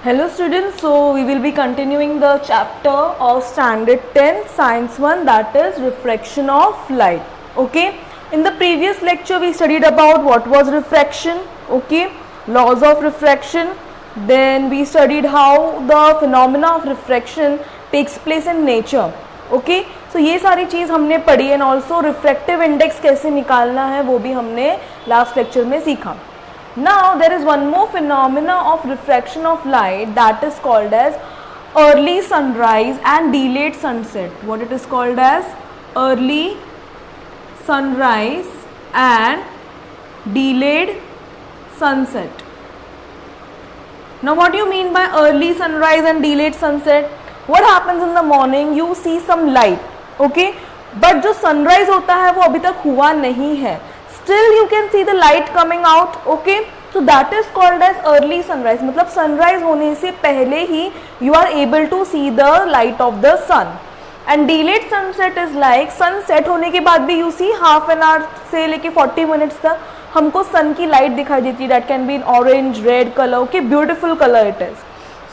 Hello students, so we will be continuing the chapter of standard 10 science 1, that is refraction of light. Okay, in the previous lecture we studied about what was refraction, okay, laws of refraction. Then we studied how the phenomena of refraction takes place in nature. Okay, so ये सारी चीज़ हमने पढ़ी and also refractive index कैसे निकालना है वो भी हमने last lecture में सीखा. Now there is one more phenomena of refraction of light that is called as early sunrise and delayed sunset. What it is called as early sunrise and delayed sunset. Now what do you mean by early sunrise and delayed sunset? What happens in the morning? You see some light, okay? But जो sunrise होता है वो अभी तक हुआ नहीं है. Still you can see the light coming out, okay? So that is called as early sunrise. मतलब sunrise होने से पहले ही you are able to see the light of the sun. And delayed sunset is like sunset होने के बाद भी you see half an hour से लेके 40 minutes तक हमको sun की light दिखाई देती है. That can be in orange, red color, okay? Beautiful color it is.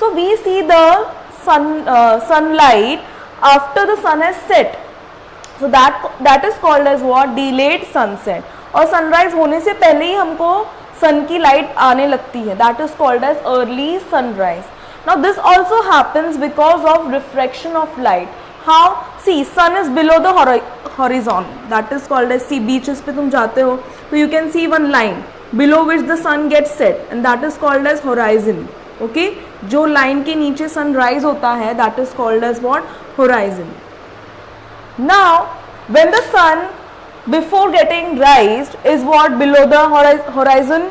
So we see the sunlight after the sun has set. So that is called as what? Delayed sunset. और sunrise होने से पहले ही हमको सन की light आने लगती है. That is called as early sunrise. Now this also happens because of refraction of light. How? See, sun is below the horizon. That is called as, see beaches पे तुम जाते हो तो you can see one line below which the sun gets set and that is called as horizon. Okay, जो line के नीचे sunrise होता है that is called as what? Horizon. Now when the sun before getting raised is what? Below the horizon.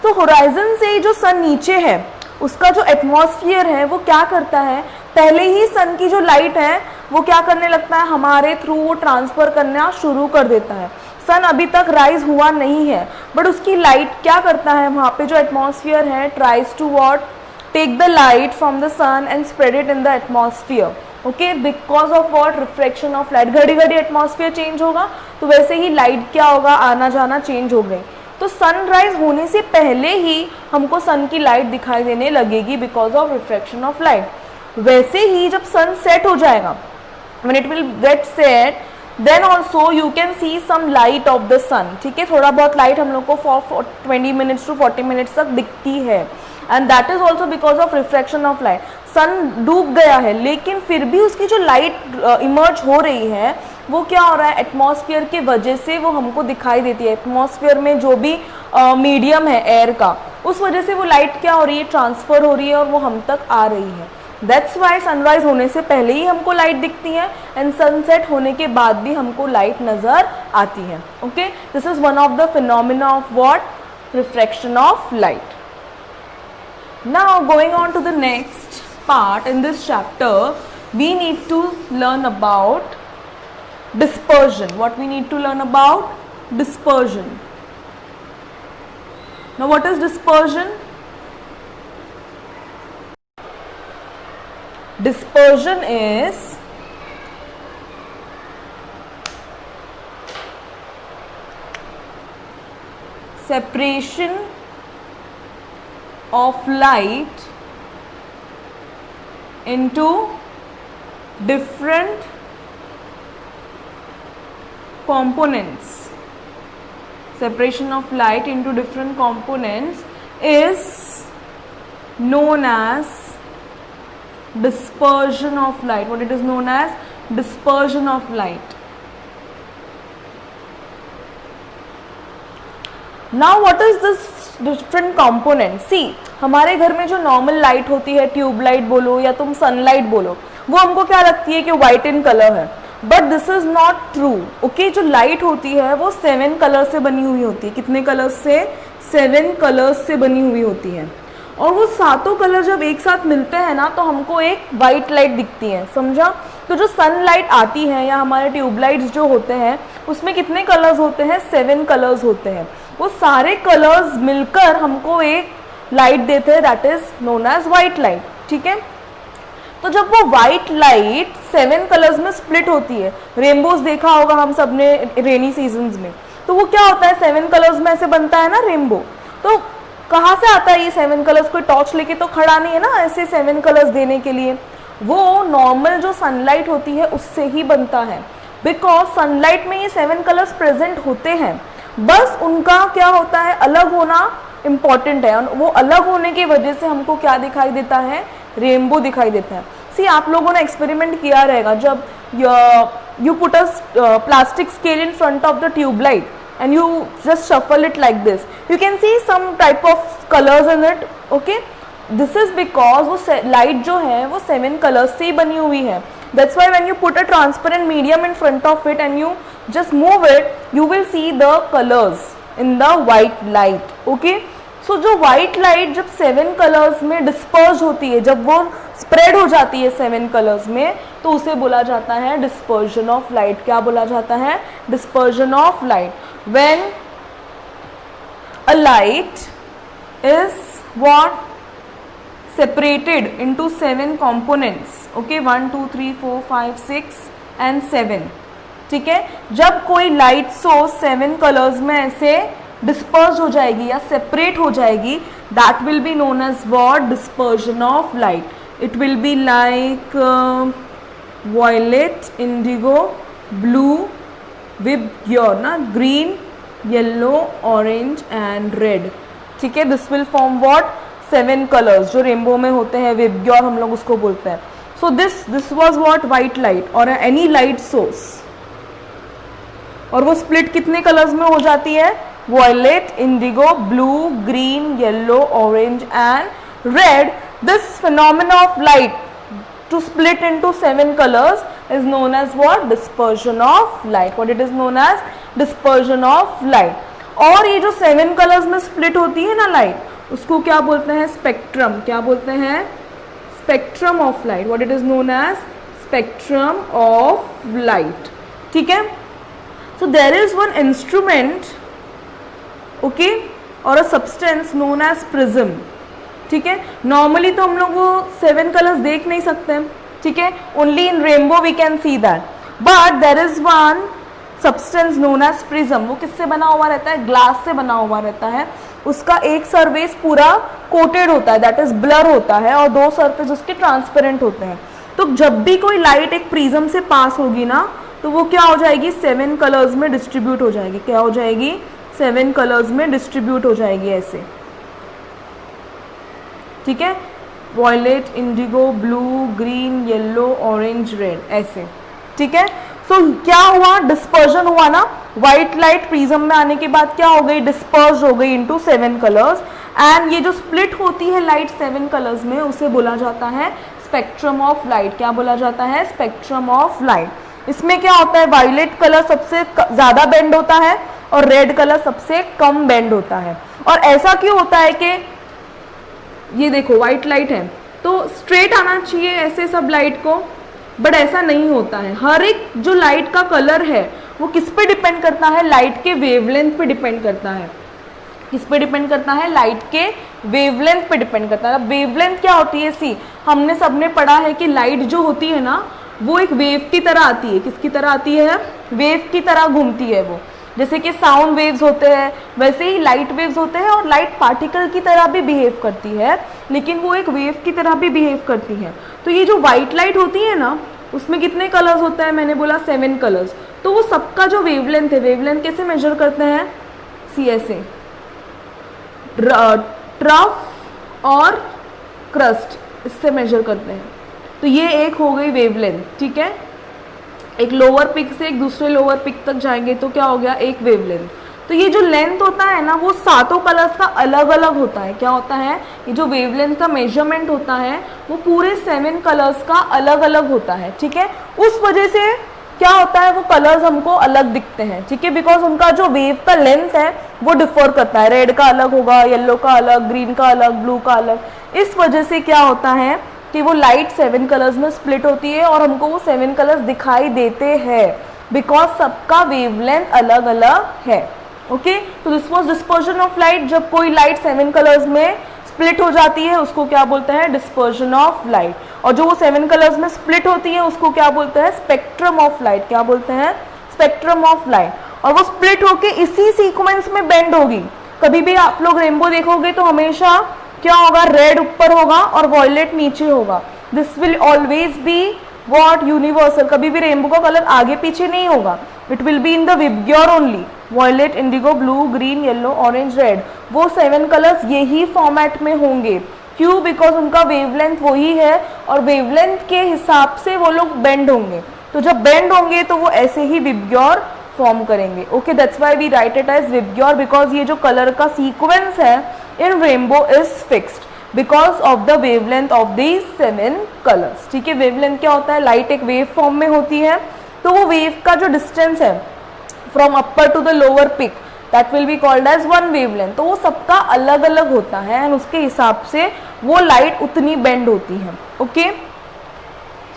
तो horizon से जो sun नीचे है उसका जो atmosphere है वो क्या करता है? पहले ही sun की जो light है वो क्या करने लगता है? हमारे थ्रू वो ट्रांसफर करना शुरू कर देता है. sun अभी तक राइज हुआ नहीं है बट उसकी लाइट क्या करता है? वहाँ पे जो एटमॉस्फेयर है tries to what? Take the light from the sun and spread it in the atmosphere. Okay, because of what? Refraction of light. घड़ी घड़ी एटमॉस्फेयर चेंज होगा तो वैसे ही लाइट क्या होगा? आना जाना चेंज हो गई. तो सनराइज होने से पहले ही हमको सन की लाइट दिखाई देने लगेगी because of refraction of light. वैसे ही जब सन सेट हो जाएगा, when it will get set, then also you can see some light of the sun. ठीक है, थोड़ा बहुत लाइट हम लोग को फॉर 20 मिनट्स टू 40 मिनट्स तक दिखती है and that is also because of refraction of light. Sun डूब गया है लेकिन फिर भी उसकी जो लाइट इमर्ज हो रही है वो क्या हो रहा है? एटमॉस्फेयर के वजह से वो हमको दिखाई देती है. एटमॉस्फेयर में जो भी मीडियम है एयर का, उस वजह से वो लाइट क्या हो रही है? ट्रांसफर हो रही है और वो हम तक आ रही है. दैट्स वाई सनराइज होने से पहले ही हमको लाइट दिखती है एंड सनसेट होने के बाद भी हमको लाइट नजर आती है. Okay, this is one of the phenomena of what? Refraction of light. Now going on to the next part in this chapter, we need to learn about dispersion. What we need to learn about? Dispersion. Now what is dispersion? Dispersion is separation of light into different components. Separation of light into different components is known as dispersion of light. What it is known as? Dispersion of light. Now what is this different component? See, हमारे घर में जो normal light होती है, tube light बोलो या तुम sunlight बोलो, वो हमको क्या लगती है कि व्हाइट इन कलर है. But this is not true. Okay, जो लाइट होती है वो 7 कलर से बनी हुई होती है. कितने कलर्स से? 7 कलर्स से बनी हुई होती है. और वो सातों कलर जब एक साथ मिलते हैं ना तो हमको एक वाइट लाइट दिखती है. समझा? तो जो सनलाइट आती है या हमारे ट्यूबलाइट्स जो होते हैं उसमें कितने कलर्स होते हैं? 7 कलर्स होते हैं. वो सारे कलर्स मिलकर हमको एक लाइट देते हैं, that is known as white light. ठीक है, तो जब वो व्हाइट लाइट 7 कलर्स में स्प्लिट होती है, रेनबोज देखा होगा हम सब ने रेनी सीजन्स में, तो वो क्या होता है 7 कलर्स में ऐसे बनता है ना रेनबो. तो कहाँ से आता है ये 7 कलर्स? कोई टॉर्च लेके तो खड़ा नहीं है ना ऐसे 7 कलर्स देने के लिए, वो नॉर्मल जो सनलाइट होती है उससे ही बनता है, बिकॉज सनलाइट में ये 7 कलर्स प्रेजेंट होते हैं, बस उनका क्या होता है अलग होना इम्पॉर्टेंट है, वो अलग होने की वजह से हमको क्या दिखाई देता है? रेनबो दिखाई देता है। सी आप लोगों ने एक्सपेरिमेंट किया रहेगा, जब you put a plastic scale in front of the tube light and you just shuffle it like this, you can see some type of colors in it, okay? This is because वो light जो है वो 7 colors से ही बनी हुई है। That's why when you put a transparent medium in front of it and you just move it, you will see the colors in the white light, okay? So जो white light जब 7 colors में disperse होती है, जब वो spread हो जाती है 7 कलर्स में, तो उसे बोला जाता है डिस्पर्जन ऑफ लाइट। क्या बोला जाता है? Dispersion of light. When a light is what? Separated into 7 components, okay, 1 2 3 4 5 6 and 7, ठीक है। जब कोई लाइट सोर्स 7 कलर्स में ऐसे डिस्पर्स हो जाएगी या सेपरेट हो जाएगी, that will be known as what? Dispersion of light. It will be like violet, indigo, blue, vibgyor ना, green, yellow, orange and red, ठीक है। This will form what? 7 colors जो रेनबो में होते हैं, विबग्योर हम लोग उसको बोलते हैं। So this was what? White light or any light source, और वो split कितने कलर्स में हो जाती है? Violet, indigo, blue, green, yellow, orange and red. This phenomena of light to split into 7 colors is known as what? Dispersion of light. What it is known as? Dispersion of light. और ये जो 7 colors में split होती है ना light, उसको क्या बोलते हैं? स्पेक्ट्रम। क्या बोलते हैं? Spectrum of light. What it is known as? Spectrum of light, ठीक है। So there is one instrument, okay, or a substance known as prism, ठीक है। नॉर्मली तो हम लोग वो 7 कलर्स देख नहीं सकते, ठीक है, only in rainbow we can see that, but there is one substance known as prism. वो किससे बना हुआ रहता है? ग्लास से बना हुआ रहता है। उसका एक सरफेस पूरा कोटेड होता है, दैट इज ब्लर होता है, और 2 सरफेस उसके ट्रांसपेरेंट होते हैं। तो जब भी कोई लाइट एक प्रिज्म से पास होगी ना, तो वो क्या हो जाएगी? 7 कलर्स में डिस्ट्रीब्यूट हो जाएगी। क्या हो जाएगी? 7 कलर्स में डिस्ट्रीब्यूट हो जाएगी ऐसे, ठीक है। Violet, indigo, blue, green, yellow, orange, red, ऐसे, ठीक है। सो क्या हुआ? डिस्पर्जन हुआ ना। व्हाइट लाइट प्रिज्म में आने के बाद क्या हो गई? डिस्पर्ज हो गई इनटू 7 कलर्स, एंड ये जो स्प्लिट होती है लाइट 7 कलर्स में, उसे बोला जाता है स्पेक्ट्रम ऑफ लाइट। क्या बोला जाता है? Spectrum of light. इसमें क्या होता है? वायलेट कलर सबसे ज़्यादा बेंड होता है और रेड कलर सबसे कम बेंड होता है। और ऐसा क्यों होता है कि ये देखो व्हाइट लाइट है तो स्ट्रेट आना चाहिए ऐसे सब लाइट को, बट ऐसा नहीं होता है। हर एक जो लाइट का कलर है वो किस पे डिपेंड करता है? लाइट के वेवलेंथ पे डिपेंड करता है। किस पे डिपेंड करता है? लाइट के वेवलेंथ पे डिपेंड करता है। अब वेवलेंथ क्या होती है? सी हमने सबने पढ़ा है कि लाइट जो होती है ना, वो एक वेव की तरह आती है। किसकी तरह आती है? वेव की तरह घूमती है वो। जैसे कि साउंड वेव्स होते हैं, वैसे ही लाइट वेव्स होते हैं, और लाइट पार्टिकल की तरह भी बिहेव करती है, लेकिन वो एक वेव की तरह भी बिहेव करती है। तो ये जो व्हाइट लाइट होती है ना, उसमें कितने कलर्स होते हैं? मैंने बोला 7 कलर्स। तो वो सबका जो वेवलेंथ है, वेवलेंथ कैसे मेजर करते हैं? सी ऐसे, ट्रफ और क्रस्ट, इससे मेजर करते हैं। तो ये एक हो गई वेवलेंथ, ठीक है। एक लोअर पिक से एक दूसरे लोअर पिक तक जाएंगे तो क्या हो गया? एक वेवलेंथ। तो ये जो लेंथ होता है ना, वो 7 कलर्स का अलग अलग होता है। क्या होता है? ये जो वेवलेंथ का मेजरमेंट होता है वो पूरे 7 कलर्स का अलग अलग होता है, ठीक है। उस वजह से क्या होता है? वो कलर्स हमको अलग दिखते हैं, ठीक है, बिकॉज उनका जो वेव का लेंथ है वो डिफर करता है। रेड का अलग होगा, येलो का अलग, ग्रीन का अलग, ब्लू का अलग। इस वजह से क्या होता है कि वो लाइट 7 कलर्स में स्प्लिट होती है और हमको वो 7 कलर्स दिखाई देते हैं, बिकॉज सबका वेवलेंथ अलग अलग है, ओके। तो this was dispersion of light. जब कोई लाइट 7 कलर्स में स्प्लिट हो जाती है उसको क्या बोलते हैं? Dispersion of light. और जो वो 7 कलर्स में स्प्लिट होती है उसको क्या बोलते हैं? Spectrum of light. क्या बोलते हैं? Spectrum of light. और वो स्प्लिट होके इसी सीक्वेंस में बेंड होगी। कभी भी आप लोग रेनबो देखोगे तो हमेशा क्या होगा, रेड ऊपर होगा और वॉयलेट नीचे होगा. This will always be what, universal. कभी भी रेनबो का कलर आगे पीछे नहीं होगा. It will be in the VIBGYOR only. Violet, indigo, blue, green, yellow, orange, red, वो 7 कलर्स यही फॉर्मेट में होंगे. क्यों? बिकॉज उनका वेवलेंथ वही है और वेवलेंथ के हिसाब से वो लोग बेंड होंगे. तो जब बेंड होंगे तो वो ऐसे ही विबग्योर फॉर्म करेंगे. Okay, that's why we write it as VIBGYOR, because ये जो कलर का सीक्वेंस है in rainbow is fixed because of the wavelength of these 7 colours. ठीक है, वेवलेंथ क्या होता है, लाइट एक वेव फॉर्म में होती है, तो वो वेव का जो डिस्टेंस है from upper to the lower peak, that will be called as one wavelength. तो वो सबका अलग अलग होता है एंड उसके हिसाब से वो लाइट उतनी बेंड होती है. Okay,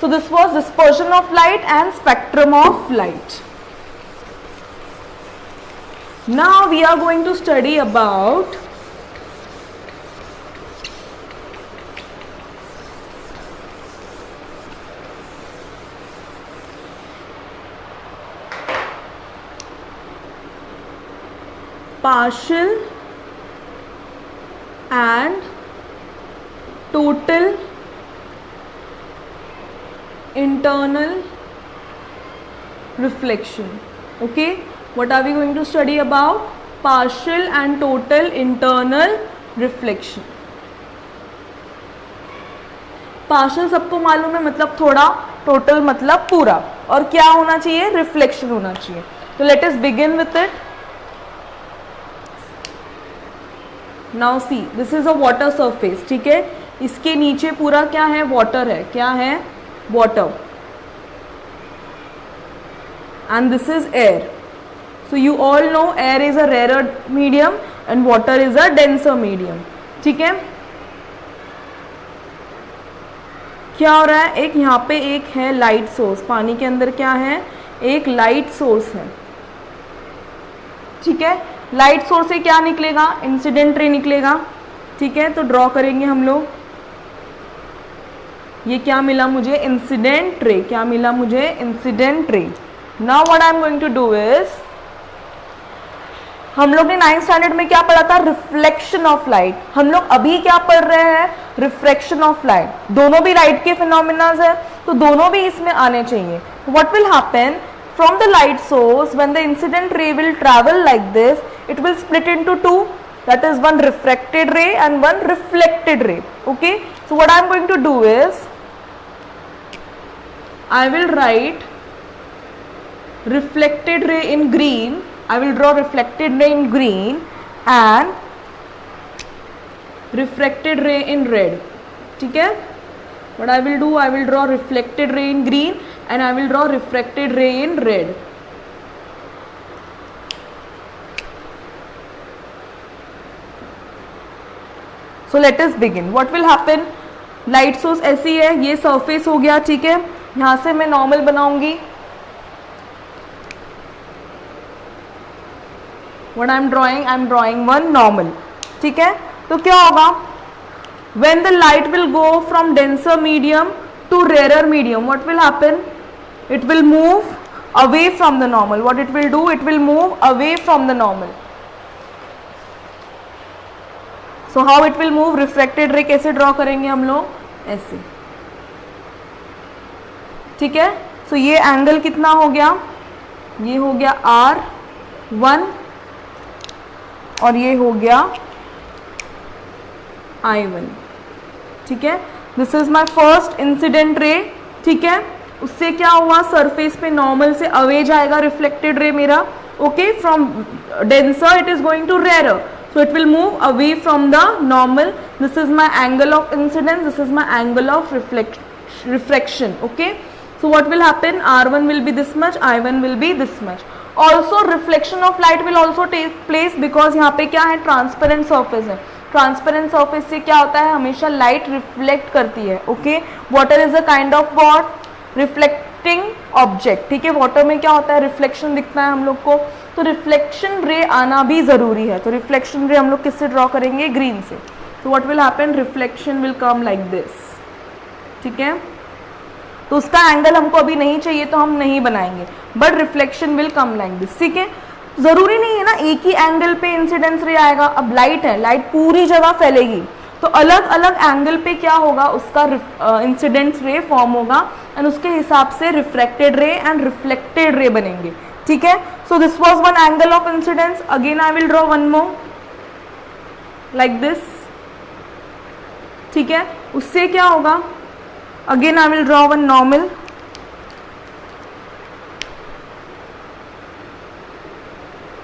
so this was dispersion of light and spectrum of light. Now we are going to study about partial and total internal reflection. Okay, what are we going to study about? Partial and total internal reflection. partial सबको मालूम है, मतलब थोड़ा, total मतलब पूरा, और क्या होना चाहिए, reflection होना चाहिए. तो let us begin with it. Now see, this is a water surface. ठीक है, इसके नीचे पूरा क्या है, वाटर है. क्या है, water. And this is air. So you all know air is a rare medium and water is a denser medium. ठीक है, क्या हो रहा है, एक यहाँ पे एक है लाइट सोर्स. पानी के अंदर क्या है, एक लाइट सोर्स है. ठीक है, लाइट सोर्स से क्या निकलेगा, इंसिडेंट रे निकलेगा. ठीक है, तो ड्रॉ करेंगे हम लोग. ये क्या मिला मुझे, इंसिडेंट रे. क्या मिला मुझे, incident ray. Now what I am going to do is, हम लोग ने 9th स्टैंडर्ड में क्या पढ़ा था, रिफ्लेक्शन ऑफ लाइट. हम लोग अभी क्या पढ़ रहे हैं, रिफ्रैक्शन ऑफ लाइट. दोनों भी लाइट के फिनोमिनाज है, तो दोनों भी इसमें आने चाहिए. What will happen, from the light source, when the incident ray will travel like this, it will split into two, that is one refracted ray and one reflected ray. Okay, so what I am going to do is, I will write reflected ray in green. I will draw reflected ray in green and refracted ray in red. ठीक है, what I will do, I will draw reflected ray in green and I will draw refracted ray in red. So let us begin. What will happen? Light source ऐसी है, ये surface हो गया. ठीक है, यहाँ से मैं normal बनाऊंगी. What I am drawing? I am drawing one normal. ठीक है, तो क्या होगा, when the light will go from denser medium to rarer medium, what will happen? It will move away from the normal. What it will do? It will move away from the normal. So how it will move? Refracted ray कैसे draw करेंगे हम लोग, ऐसे. ठीक है, so ये angle कितना हो गया, ये हो गया R1 और ये हो गया I1. ठीक है, this is my first incident ray. ठीक है, उससे क्या हुआ, सरफेस पे नॉर्मल से अवे जाएगा रिफ्लेक्टेड रे मेरा. Okay, from denser it is going to rare, so it will move away from the normal. This is my angle of incidence, this is my angle of reflection. Okay, so what will happen, R1 will be this much, I1 will be this much. Also reflection of light will also take place because यहाँ पे क्या है, transparent surface है. Transparent surface से क्या होता है, हमेशा लाइट रिफ्लेक्ट करती है. Okay, water is a kind of what, reflecting object. ठीक है, वाटर में क्या होता है, रिफ्लेक्शन दिखता है हम लोग को, तो रिफ्लेक्शन रे आना भी जरूरी है. तो रिफ्लेक्शन रे हम लोग किससे ड्रॉ करेंगे, ग्रीन से. तो what will happen, reflection will come like this. ठीक है, तो उसका एंगल हमको अभी नहीं चाहिए तो हम नहीं बनाएंगे, but reflection will come like this. ठीक है, जरूरी नहीं है ना एक ही एंगल पे इंसिडेंस रे आएगा। अब लाइट है, लाइट पूरी जगह फैलेगी, तो अलग अलग एंगल पे क्या होगा, उसका इंसिडेंस रे फॉर्म होगा एंड उसके हिसाब से रिफ्रैक्टेड रे एंड रिफ्लेक्टेड रे बनेंगे। ठीक है, सो this was one angle of incidence. Again I will draw one more like this. ठीक है, उससे क्या होगा, again I will draw one normal.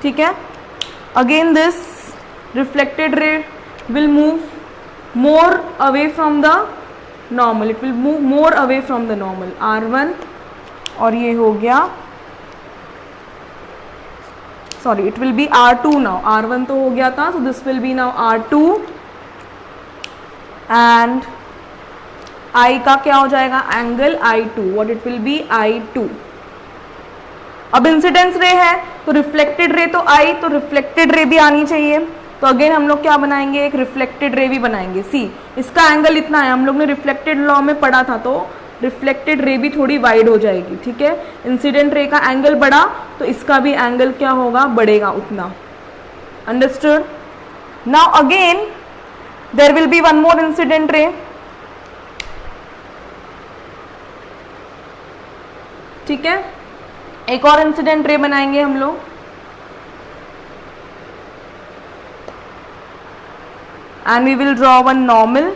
ठीक है, again this reflected ray will move more away from the normal, it will move more away from the normal, R1, और ये हो गया, sorry it will be R2 now, R1 तो हो गया था, so this will be now R2 and I का क्या हो जाएगा, angle I2, what it will be, I2। अब इंसिडेंस रे है तो रिफ्लेक्टेड रे तो I, तो रिफ्लेक्टेड रे भी आनी चाहिए, तो अगेन हम लोग क्या बनाएंगे, एक रिफ्लेक्टेड रे भी बनाएंगे। सी, इसका एंगल इतना है, हम लोग ने रिफ्लेक्टेड लॉ में पढ़ा था, तो रिफ्लेक्टेड रे भी थोड़ी वाइड हो जाएगी। ठीक है, इंसिडेंट रे का एंगल बढ़ा तो इसका भी एंगल क्या होगा, बढ़ेगा उतना। Understood? Now again there will be one more incident ray. ठीक है, एक और इंसिडेंट रे बनाएंगे हम लोग, and we will draw one normal।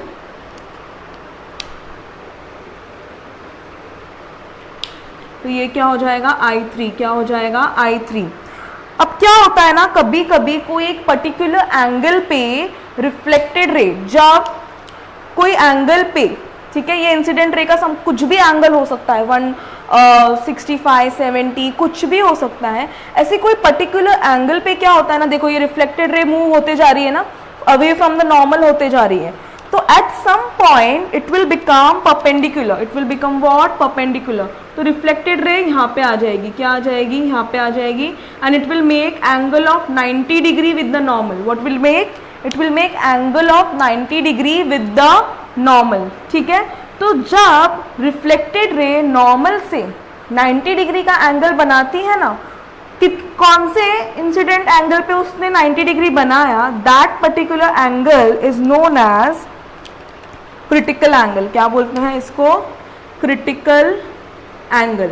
तो ये क्या हो जाएगा, I3, क्या हो जाएगा, I3। अब क्या होता है ना, कभी कभी कोई एक पर्टिकुलर एंगल पे रिफ्लेक्टेड रे, जब कोई एंगल पे, ठीक है, ये इंसिडेंट रे का कुछ भी एंगल हो सकता है, 165, 70, कुछ भी हो सकता है। ऐसे कोई पर्टिकुलर एंगल पे क्या होता है ना, देखो ये रिफ्लेक्टेड रे मूव होते जा रही है ना, अवे फ्रॉम द नॉर्मल होते जा रही है, तो at some point it will become perpendicular, it will become what, perpendicular. तो रिफ्लेक्टेड रे यहाँ पे आ जाएगी, क्या आ जाएगी, यहाँ पे आ जाएगी, and it will make angle of 90 degree with the normal. What will make, it will make angle of 90 degree with the normal. ठीक है, तो जब रिफ्लेक्टेड रे नॉर्मल से 90 डिग्री का एंगल बनाती है ना, कि कौन से इंसिडेंट एंगल पे उसने 90 डिग्री बनाया, that particular angle is known as critical angle. क्या बोलते हैं इसको, क्रिटिकल एंगल।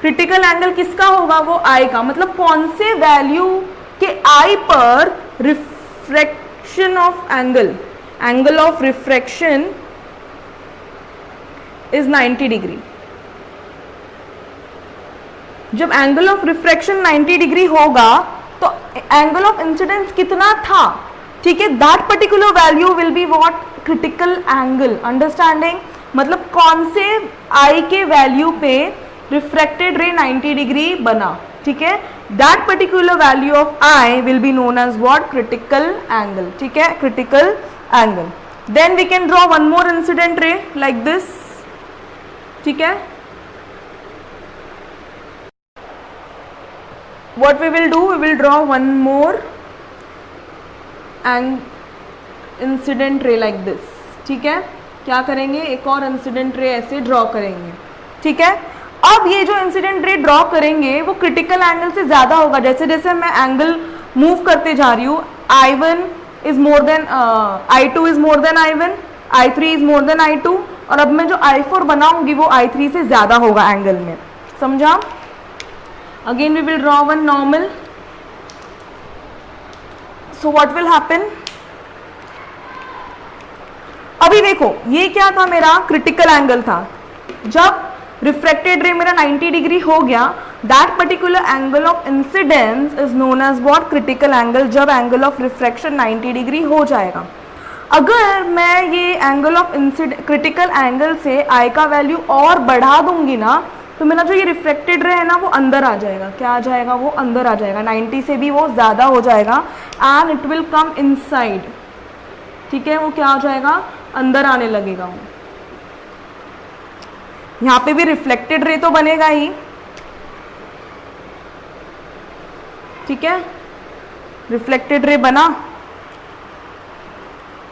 क्रिटिकल एंगल किसका होगा, वो I का, मतलब कौन से वैल्यू के I पर refraction of angle, angle of refraction is 90 degree. जब एंगल ऑफ रिफ्रैक्शन 90 डिग्री होगा तो एंगल ऑफ इंसिडेंस कितना था, ठीक है, that particular value will be what, critical angle. Understanding, मतलब कौन से I के वैल्यू पे रिफ्रैक्टेड रे 90 डिग्री बना, ठीक है, that particular value of I will be known as what, critical angle. ठीक है, critical angle. Then we can draw one more incident ray like this. ठीक है, what we will do, we will draw one more and incident ray like this। ठीक है, क्या करेंगे, एक और इंसिडेंट रे ऐसे ड्रॉ करेंगे। ठीक है, अब ये जो इंसिडेंट रे ड्रॉ करेंगे वो क्रिटिकल एंगल से ज्यादा होगा। जैसे जैसे मैं एंगल मूव करते जा रही हूँ, I1 is more than I2 is more than I1, I3 is more than I2, और अब मैं जो I4 बनाऊंगी वो I3 से ज्यादा होगा एंगल में। समझा? Again we will draw one normal। So what will happen? अभी देखो ये क्या था, मेरा क्रिटिकल एंगल था। जब रिफ्रैक्टेड रे मेरा 90 डिग्री हो गया, that particular angle of incidence is known as what, critical angle. जब एंगल ऑफ रिफ्रैक्शन 90 डिग्री हो जाएगा, अगर मैं ये एंगल ऑफ क्रिटिकल एंगल से I का वैल्यू और बढ़ा दूंगी ना, तो मेरा जो ये रिफ्लेक्टेड रे है ना वो अंदर आ जाएगा। क्या आ जाएगा, वो अंदर आ जाएगा, 90 से भी वो ज़्यादा हो जाएगा and it will come inside. ठीक है, वो क्या हो जाएगा, अंदर आने लगेगा वो। यहाँ पे भी रिफ्लेक्टेड रे तो बनेगा ही। ठीक है, रिफ्लेक्टेड रे बना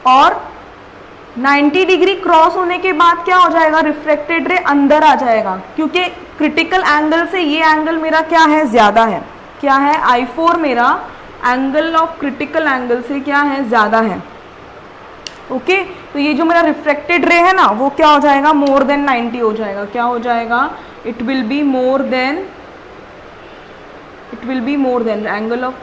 और 90 डिग्री क्रॉस होने के बाद क्या हो जाएगा, रिफ्लेक्टेड रे अंदर आ जाएगा, क्योंकि क्रिटिकल एंगल से ये एंगल मेरा क्या है, ज्यादा है। क्या है, I4 मेरा एंगल ऑफ क्रिटिकल एंगल से क्या है, ज्यादा है। ओके तो ये जो मेरा रिफ्लेक्टेड रे है ना, वो क्या हो जाएगा, मोर देन 90 हो जाएगा। क्या हो जाएगा, it will be more than angle of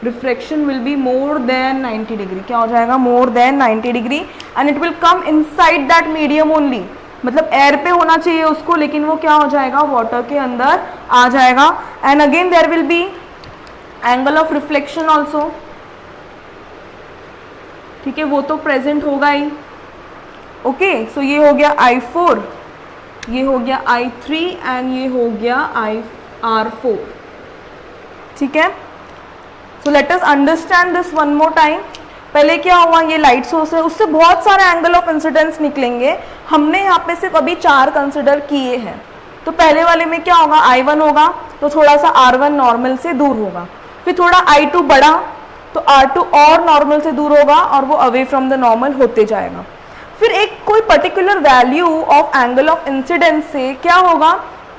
reflection will be more than 90 degree. क्या हो जाएगा, more than 90 degree, and it will come inside that medium only, मतलब एयर पे होना चाहिए उसको, लेकिन वो क्या हो जाएगा, वाटर के अंदर आ जाएगा। And again there will be angle of reflection also, ठीक है, वो तो प्रेजेंट होगा ही। ओके सो ये हो गया I4, ये हो गया I3 एंड ये हो गया R4, ठीक है। So let us understand this one more time. पहले क्या हुआ, ये लाइट सोर्स है, उससे बहुत सारे एंगल ऑफ इंसिडेंस निकलेंगे। हमने यहाँ पे सिर्फ अभी 4 कंसिडर किए हैं। तो पहले वाले में क्या होगा, I1 होगा तो थोड़ा सा R1 नॉर्मल से दूर होगा, फिर थोड़ा I2 बढ़ा तो R2 और नॉर्मल से दूर होगा और वो अवे फ्रॉम द नॉर्मल होते जाएगा। फिर एक कोई particular value of angle of incidence से क्या होगा,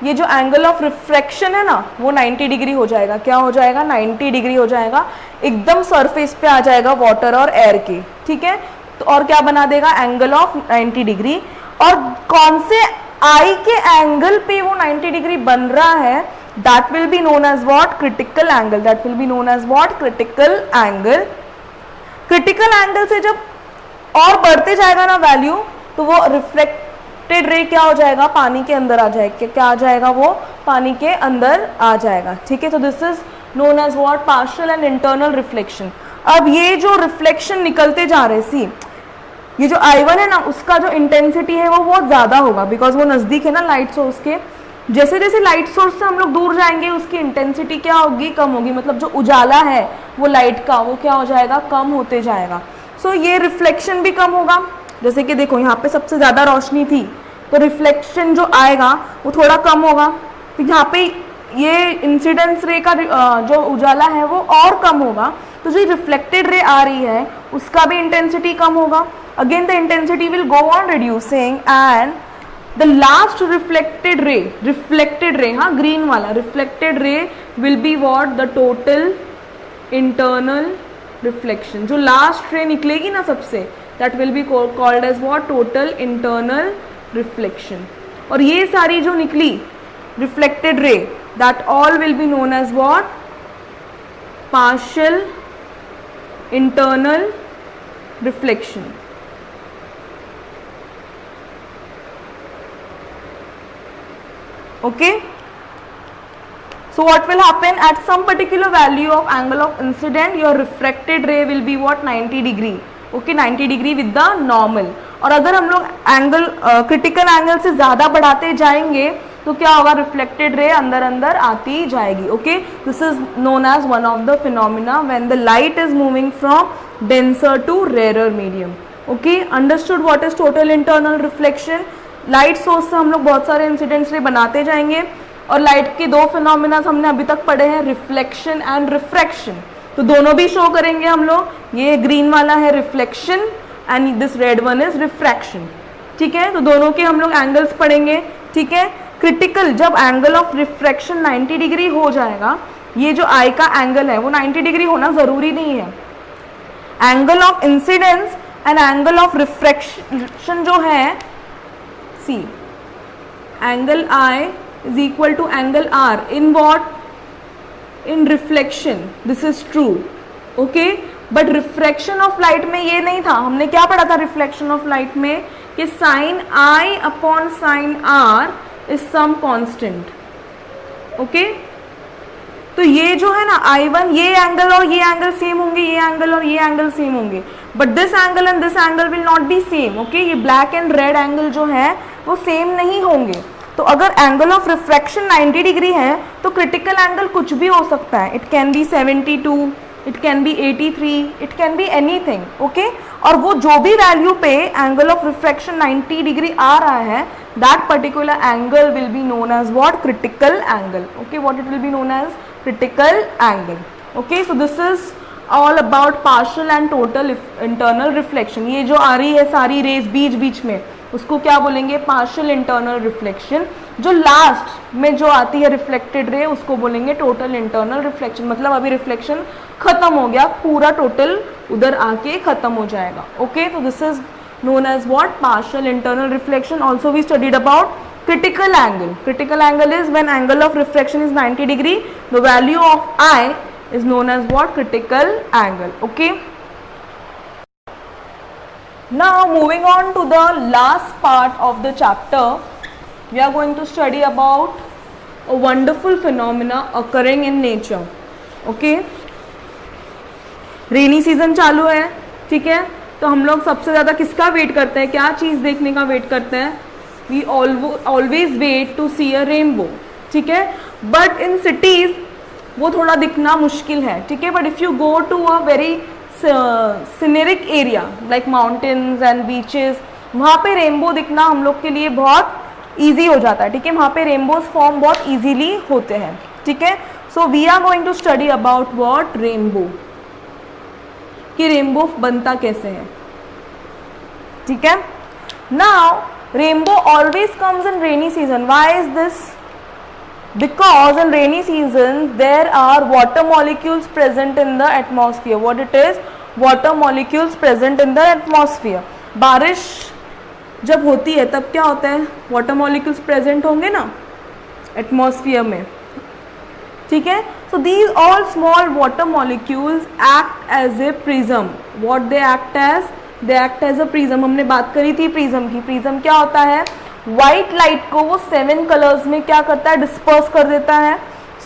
ये जो एंगल ऑफ रिफ्रैक्शन है ना, वो 90 डिग्री हो जाएगा। क्या हो जाएगा, 90 डिग्री हो जाएगा, एकदम सरफेस पे आ जाएगा वाटर और एयर के, ठीक है। तो और क्या बना देगा, एंगल ऑफ 90 डिग्री। और कौन से आई के एंगल पे वो 90 डिग्री बन रहा है, that will be known as what, critical angle, that will be known as what, critical angle। critical angle से जब और बढ़ते जाएगा ना वैल्यू, तो वो रिफ्लेक्टेड रे क्या हो जाएगा, पानी के अंदर आ जाएगा। क्या आ जाएगा, वो पानी के अंदर आ जाएगा, ठीक है। तो this is known as what, partial and internal reflection. अब ये जो रिफ्लेक्शन निकलते जा रहे, सी ये जो I1 है ना, उसका जो इंटेंसिटी है वो बहुत ज़्यादा होगा, बिकॉज वो नज़दीक है ना लाइट सोर्स के। जैसे जैसे लाइट सोर्स से हम लोग दूर जाएंगे, उसकी इंटेंसिटी क्या होगी, कम होगी, मतलब जो उजाला है वो लाइट का, वो क्या हो जाएगा, कम होते जाएगा। सो ये रिफ्लेक्शन भी कम होगा। जैसे कि देखो यहाँ पे सबसे ज़्यादा रोशनी थी, तो रिफ्लेक्शन जो आएगा वो थोड़ा कम होगा। तो यहाँ पे ये इंसिडेंस रे का जो उजाला है वो और कम होगा, तो जो रिफ्लेक्टेड रे आ रही है उसका भी इंटेंसिटी कम होगा। Again the intensity will go on reducing, and the last reflected ray, हाँ ग्रीन वाला reflected ray will be what, the total internal reflection. जो लास्ट रे निकलेगी ना सबसे, that will be called as what, total internal reflection. और ये सारी जो निकली reflected ray, that all will be known as what, partial internal reflection. Okay, so what will happen, at some particular value of angle of incident, your refracted ray will be what, 90 degree, okay, 90 degree with the normal। और अगर हम लोग angle critical angle से ज़्यादा बढ़ाते जाएंगे तो क्या होगा, रिफ्लेक्टेड रे अंदर अंदर आती जाएगी। Okay, this is known as one of the phenomena when the light is moving from denser to rare medium. Okay, understood what is total internal reflection. Light source से हम लोग बहुत सारे इंसिडेंट्स रे बनाते जाएंगे, और लाइट के 2 फिनोमिना हमने अभी तक पढ़े हैं, रिफ्लेक्शन एंड रिफ्रैक्शन। तो दोनों भी शो करेंगे हम लोग। ये ग्रीन वाला है reflection and this red one is refraction, ठीक है। तो दोनों के हम लोग एंगल्स पढ़ेंगे, ठीक है। क्रिटिकल, जब एंगल ऑफ रिफ्रैक्शन 90 डिग्री हो जाएगा, ये जो आई का एंगल है वो 90 डिग्री होना जरूरी नहीं है। Angle of incidence and angle of refraction जो है, see angle I is equal to angle R in what, in reflection, this is true, okay, but refraction of light में ये नहीं था। हमने क्या पढ़ा था reflection of light में, कि sin I upon sin R is some constant, okay। तो ये जो है ना I1, ये एंगल और ये एंगल सेम होंगे, ये एंगल और ये एंगल सेम होंगे, but this angle and this angle will not be same, okay. ये ब्लैक एंड रेड एंगल जो है वो सेम नहीं होंगे। तो अगर एंगल ऑफ रिफ्रैक्शन 90 डिग्री है तो क्रिटिकल एंगल कुछ भी हो सकता है। It can be 72, it can be 83, it can be anything, okay. और वो जो भी वैल्यू पे एंगल ऑफ रिफ्रैक्शन 90 डिग्री आ रहा है, that particular angle will be known as what, critical angle, okay. What it will be known as, critical angle, okay. So this is all about partial and total internal reflection. ये जो आ रही है सारी raise बीच बीच में, उसको क्या बोलेंगे? Partial internal reflection. जो लास्ट में जो आती है रिफ्लेक्टेड रे, उसको बोलेंगे टोटल इंटरनल रिफ्लेक्शन। मतलब अभी रिफ्लेक्शन खत्म हो गया, पूरा टोटल उधर आके खत्म हो जाएगा। ओके, तो this is known as what? Partial internal reflection. Also we studied about critical angle. Critical angle is when angle of refraction is 90 degree. The value of I is known as what? Critical angle. Okay. Now moving on to the last part of the chapter, we are going to study about a wonderful phenomena occurring in nature. Okay. Rainy season चालू है, ठीक है, तो हम लोग सबसे ज़्यादा किसका वेट करते हैं? क्या चीज़ देखने का वेट करते हैं? We always wait to see a rainbow, ठीक है। बट इन सिटीज़ वो थोड़ा दिखना मुश्किल है, ठीक है। But if you go to a very scenic area like mountains and beaches, वहाँ पे रेनबो दिखना हम लोग के लिए बहुत ईजी हो जाता है, ठीक है। वहाँ पे रेनबोज फॉर्म बहुत ईजीली होते हैं, ठीक है। So we are going to study about what? Rainbow, कि रेनबो बनता कैसे है, ठीक है। Now rainbow always comes in rainy season. Why is this? Because in rainy season there are water molecules present in the atmosphere. What it is? Water molecules present in the atmosphere. बारिश जब होती है तब क्या होता है? Water molecules present होंगे ना एटमॉस्फियर में, ठीक है। So these all small water molecules act as a prism. What they act as? They act as a prism. हमने बात करी थी प्रिज्म की. प्रिज्म क्या होता है? वाइट लाइट को वो 7 कलर्स में क्या करता है? डिस्पर्स कर देता है.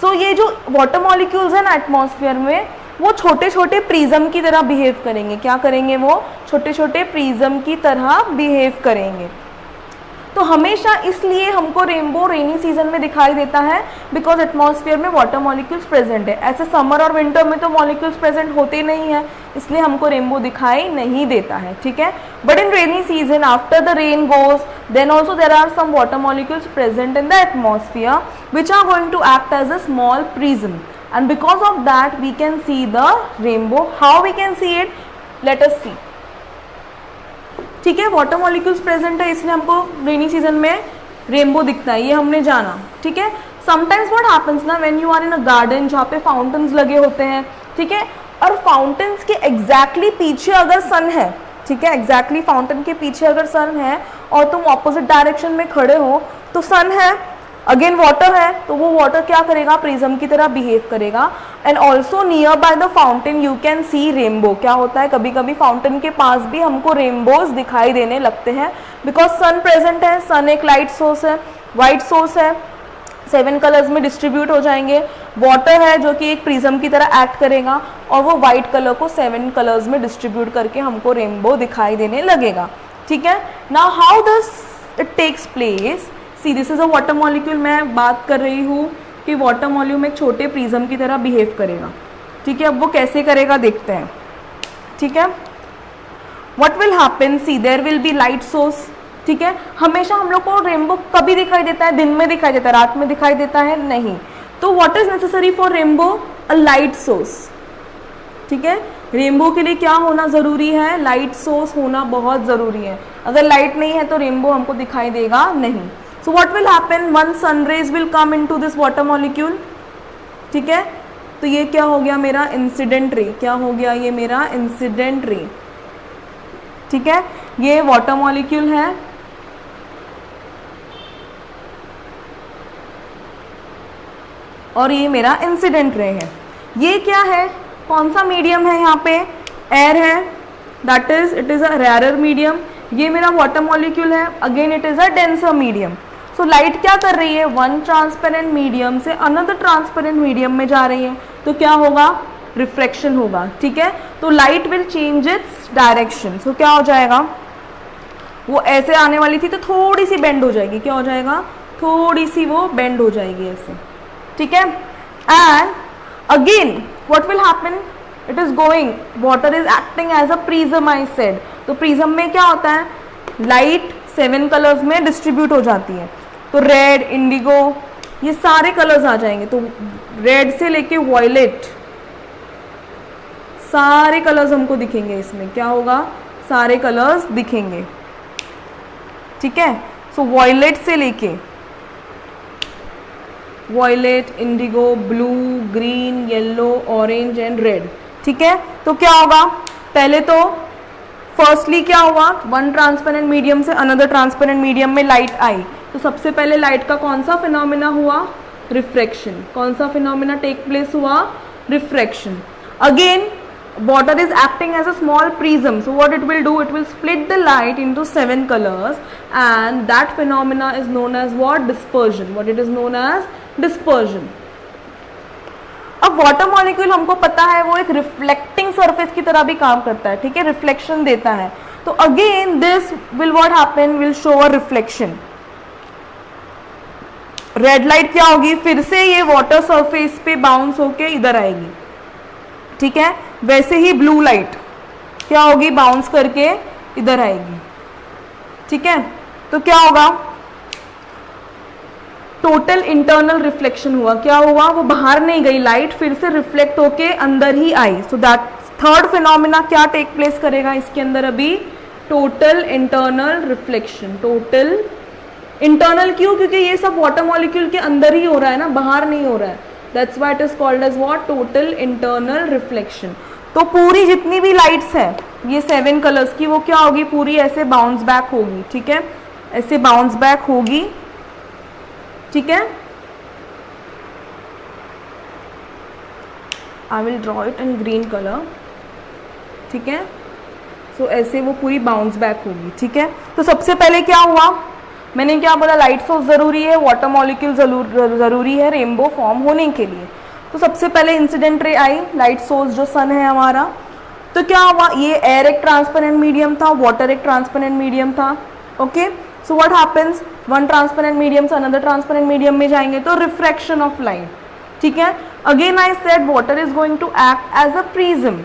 So ये जो वाटर मॉलिक्यूल्स है ना एटमॉस्फेयर में, वो छोटे छोटे प्रिज्म की तरह बिहेव करेंगे. क्या करेंगे? वो छोटे छोटे प्रिज्म की तरह बिहेव करेंगे. तो हमेशा इसलिए हमको रेनबो रेनी सीजन में दिखाई देता है बिकॉज एटमॉस्फेयर में वाटर मॉलिक्यूल्स प्रेजेंट है. ऐसे समर और विंटर में तो मॉलिक्यूल्स प्रेजेंट होते नहीं है, इसलिए हमको रेनबो दिखाई नहीं देता है, ठीक है. But in rainy season after the rain goes then also there are some water molecules present in the atmosphere which are going to act as a small prism and because of that we can see the rainbow. How we can see it? Let us see. ठीक है, water molecules present है इसलिए हमको rainy season में rainbow दिखता है, ये हमने जाना, ठीक है. समटाइम्स व्हाट हैपेंस ना, when you are in a garden जहाँ पे फाउंटेन्स लगे होते हैं, ठीक है, और फाउंटेन्स के एग्जैक्टली पीछे अगर सन है, ठीक है, एग्जैक्टली फाउंटेन के पीछे अगर सन है और तुम ऑपोजिट डायरेक्शन में खड़े हो तो सन है, अगेन वाटर है, तो वो वाटर क्या करेगा? प्रिज्म की तरह बिहेव करेगा. And also near by the fountain you can C rainbow. क्या होता है? कभी कभी फाउंटेन के पास भी हमको रेनबोज दिखाई देने लगते हैं बिकॉज सन प्रेजेंट है. सन एक लाइट सोर्स है, वाइट सोर्स है, 7 कलर्स में डिस्ट्रीब्यूट हो जाएंगे. वाटर है जो कि एक प्रिज्म की तरह एक्ट करेगा और वो वाइट कलर को 7 कलर्स में डिस्ट्रीब्यूट करके हमको रेनबो दिखाई देने लगेगा, ठीक है. Now how this it takes place? See this is a water molecule. मैं बात कर रही हूँ कि वाटर मॉलिक्यूल एक छोटे प्रिज्म की तरह बिहेव करेगा, ठीक है. अब वो कैसे करेगा देखते हैं, ठीक है. What will happen? See there will be light source, ठीक है. हमेशा हम लोग को रेनबो कभी दिखाई देता है? दिन में दिखाई देता है, रात में दिखाई देता है? नहीं. तो what is necessary for rainbow? A light source, ठीक है. रेनबो के लिए क्या होना ज़रूरी है? लाइट सोर्स होना बहुत ज़रूरी है. अगर लाइट नहीं है तो रेनबो हमको दिखाई देगा नहीं. So what will happen? One sun rays will come into this water molecule, ठीक है. तो ये क्या हो गया? मेरा इंसिडेंट रे. क्या हो गया? ये मेरा इंसिडेंट रे, ठीक है. ये वाटर मॉलिक्यूल है, और ये मेरा इंसिडेंट रे है. ये क्या है? कौन सा मीडियम है? यहाँ पे एयर है, that is it is a rarer medium. ये मेरा वाटर मॉलिक्यूल है, again it is a denser medium. So light क्या कर रही है? वन ट्रांसपेरेंट मीडियम से अनदर ट्रांसपेरेंट मीडियम में जा रही है, तो क्या होगा? रिफ्लेक्शन होगा, ठीक है. तो light will change its direction. So क्या हो जाएगा? वो ऐसे आने वाली थी तो थोड़ी सी बेंड हो जाएगी. क्या हो जाएगा? थोड़ी सी वो बेंड हो जाएगी ऐसे, ठीक है. And again what will happen? It is going, water is acting as a prism I said. तो प्रिज्म में क्या होता है? लाइट 7 कलर्स में डिस्ट्रीब्यूट हो जाती है. तो रेड, इंडिगो, ये सारे कलर्स आ जाएंगे. तो रेड से लेके वॉयलेट, सारे कलर्स हमको दिखेंगे इसमें, क्या होगा, सारे कलर्स दिखेंगे, ठीक है। सो वॉयलेट से लेके violet, indigo, blue, green, yellow, orange and red, ठीक है। तो क्या होगा, पहले तो फर्स्टली क्या हुआ, वन ट्रांसपेरेंट मीडियम से अनदर ट्रांसपेरेंट मीडियम में लाइट आई, तो सबसे पहले लाइट का कौन सा फिनोमिना हुआ, रिफ्रैक्शन। कौन सा फिनोमिना टेक प्लेस हुआ, refraction. Again water is acting as a small prism, so what it will do, it will split the light into 7 colors and that phenomena is known as what, dispersion. What it is known as, dispersion. अब water molecule हमको पता है वो एक reflecting surface की तरह भी काम करता है, ठीक है, रिफ्लेक्शन देता है। तो again this will what happen, will show a reflection. Red light क्या होगी, फिर से ये वाटर सरफेस पे बाउंस होके इधर आएगी, ठीक है। वैसे ही ब्लू लाइट क्या होगी, बाउंस करके इधर आएगी, ठीक है। तो क्या होगा, टोटल इंटरनल रिफ्लेक्शन हुआ। क्या हुआ, वो बाहर नहीं गई लाइट, फिर से रिफ्लेक्ट होके अंदर ही आई। सो दैट थर्ड फिनोमिना क्या टेक प्लेस करेगा इसके अंदर अभी, total internal reflection. Total internal क्यों, क्योंकि ये सब वाटर मॉलिक्यूल के अंदर ही हो रहा है ना, बाहर नहीं हो रहा है। That's why it is called as what, total internal reflection. तो पूरी जितनी भी लाइट्स है ये 7 कलर्स की, वो क्या होगी, पूरी ऐसे बाउंस बैक होगी, ठीक है, ऐसे बाउंस बैक होगी, ठीक है। I will draw it in green colour, ठीक है। सो ऐसे वो पूरी बाउंस बैक होगी, ठीक है। तो सबसे पहले क्या हुआ, मैंने क्या बोला, लाइट सोर्स ज़रूरी है, वाटर मॉलिक्यूल ज़रूरी है रेनबो फॉर्म होने के लिए। तो सबसे पहले इंसिडेंट रे आई, लाइट सोर्स जो सन है हमारा। तो क्या हुआ, ये एयर एक ट्रांसपेरेंट मीडियम था, वाटर एक ट्रांसपेरेंट मीडियम था, okay. So what happens, one transparent medium से अनदर ट्रांसपेरेंट मीडियम में जाएंगे तो रिफ्रैक्शन ऑफ लाइट, ठीक है। Again I said water is going to act as a prism,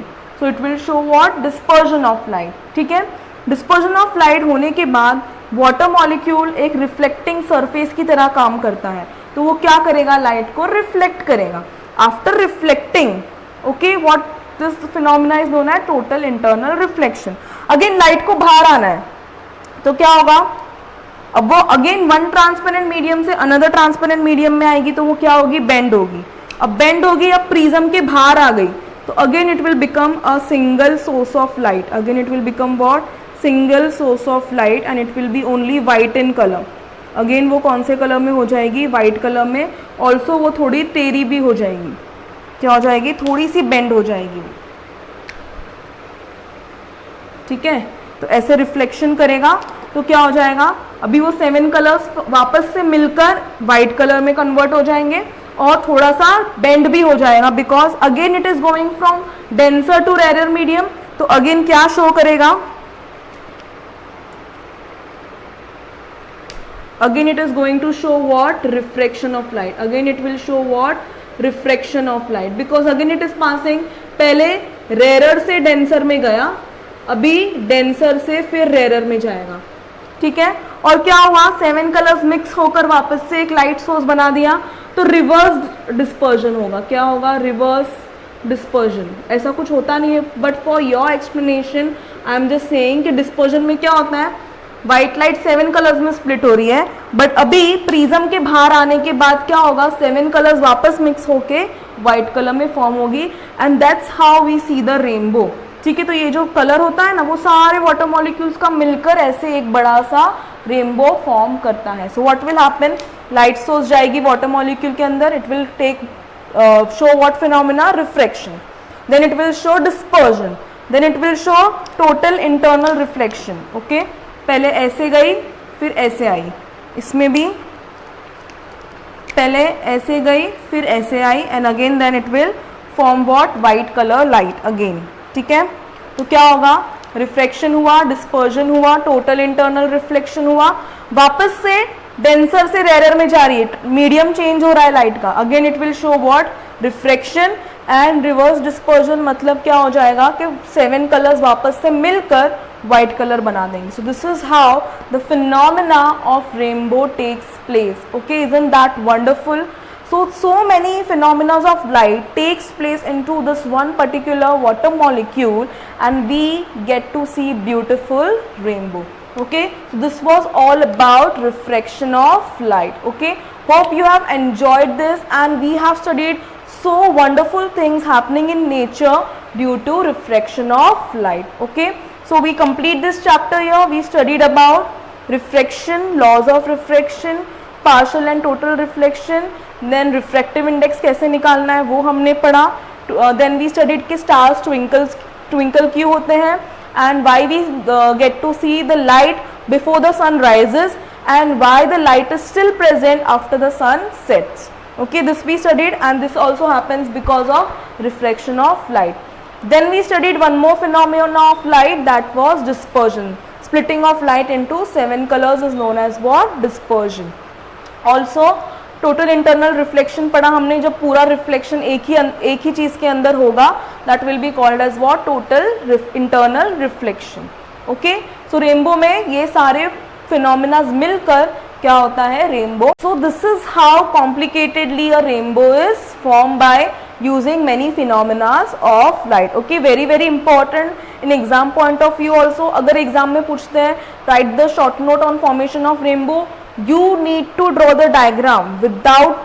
so it will show what, dispersion of light, ठीक है। Dispersion of light होने के बाद वाटर मॉलिक्यूल एक रिफ्लेक्टिंग सरफेस की तरह काम करता है, तो वो क्या करेगा, लाइट को रिफ्लेक्ट करेगा। After reflecting, okay, what this phenomena is known as total internal reflection. Again light को बाहर आना है तो क्या होगा, अब वो अगेन वन ट्रांसपेरेंट मीडियम से अनदर ट्रांसपेरेंट मीडियम में आएगी, तो वो क्या होगी, बेंड होगी। अब बेंड होगी, अब प्रिज्म के बाहर आ गई, तो again it will become a single source of light. Again it will become what, single source of light and it will B only white in colour. Again वो कौन से कलर में हो जाएगी, वाइट कलर में। ऑल्सो वो थोड़ी टेरी भी हो जाएगी, क्या हो जाएगी, थोड़ी सी बेंड हो जाएगी, ठीक है। तो ऐसे रिफ्लेक्शन करेगा तो क्या हो जाएगा, अभी वो 7 कलर्स वापस से मिलकर वाइट कलर में कन्वर्ट हो जाएंगे और थोड़ा सा बेंड भी हो जाएगा, because again it is going from denser to rare medium. तो अगेन क्या शो करेगा, again it is going to show what, refraction of light. Again it will show what, refraction of light, because again it is passing, पहले rarer से denser में गया, अभी denser से फिर rarer में जाएगा, ठीक है। और क्या हुआ, 7 कलर्स मिक्स होकर वापस से एक लाइट सोर्स बना दिया, तो रिवर्स डिस्पर्जन होगा। क्या होगा, रिवर्स डिस्पर्जन। ऐसा कुछ होता नहीं है, but for your explanation I am just saying कि डिस्पर्जन में क्या होता है, व्हाइट लाइट 7 कलर्स में स्प्लिट हो रही है, बट अभी प्रिज्म के बाहर आने के बाद क्या होगा, 7 कलर्स वापस मिक्स होके व्हाइट कलर में फॉर्म होगी, and that's how we see the rainbow, ठीक है। तो ये जो कलर होता है ना, वो सारे वाटर मॉलिक्यूल्स का मिलकर ऐसे एक बड़ा सा रेनबो फॉर्म करता है। So what will happen, light source जाएगी वाटर मॉलिक्यूल के अंदर, it will take show what phenomena, refraction, then it will show dispersion, then it will show total internal reflection, okay. पहले ऐसे गई फिर ऐसे आई, इसमें भी पहले ऐसे गई फिर ऐसे आई, and again then it will form what, white colour light again, ठीक है। तो क्या होगा, रिफ्रैक्शन हुआ, डिस्पर्जन हुआ, टोटल इंटरनल रिफ्लेक्शन हुआ, वापस से डेंसर से रेयर में जा रही है, मीडियम चेंज हो रहा है लाइट का, again it will show what, refraction and reverse dispersion. मतलब क्या हो जाएगा कि 7 कलर्स वापस से मिलकर व्हाइट कलर बना देंगे। So this is how the phenomena of rainbow takes place, okay, isn't that wonderful. So many phenomena of light takes place into this one particular water molecule, and we get to see beautiful rainbow. Okay, so this was all about refraction of light. Okay, hope you have enjoyed this, and we have studied so wonderful things happening in nature due to refraction of light. Okay, so we complete this chapter here. We studied about refraction, laws of refraction, partial and total reflection, then refractive index कैसे निकालना है वो हमने पढ़ा. Then we studied कि stars twinkle क्यों होते हैं, and why we get to see the light before the sun rises, and why the light is still present after the sun sets. Okay, this we studied, and this also happens because of refraction of light. Then we studied one more phenomenon of light, that was dispersion. Splitting of light into 7 colors is known as what? Dispersion. Also total internal reflection पढ़ा हमने, जब पूरा reflection एक ही चीज़ के अंदर होगा, that will be called as what? Total internal reflection. Okay, so rainbow में ये सारे फिनोमिना मिलकर क्या होता है? Rainbow. So this is how complicatedly a rainbow is form by using many phenomenas of light. Okay, very very important in exam point of view also. अगर exam में पूछते हैं write the short note on formation of rainbow, you need to draw the diagram without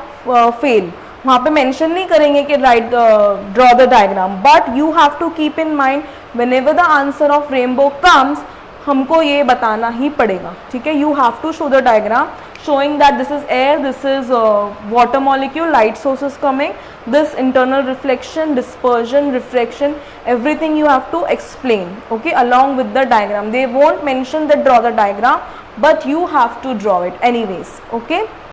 fail. वहाँ पे mention नहीं करेंगे कि draw the diagram, but you have to keep in mind whenever the answer of rainbow comes, हमको ये बताना ही पड़ेगा. ठीक है, you have to show the diagram showing that this is air, this is water molecule, light source is coming, this internal reflection, dispersion, refraction, everything you have to explain. Okay, along with the diagram. They won't mention that draw the diagram, but you have to draw it anyways. Okay.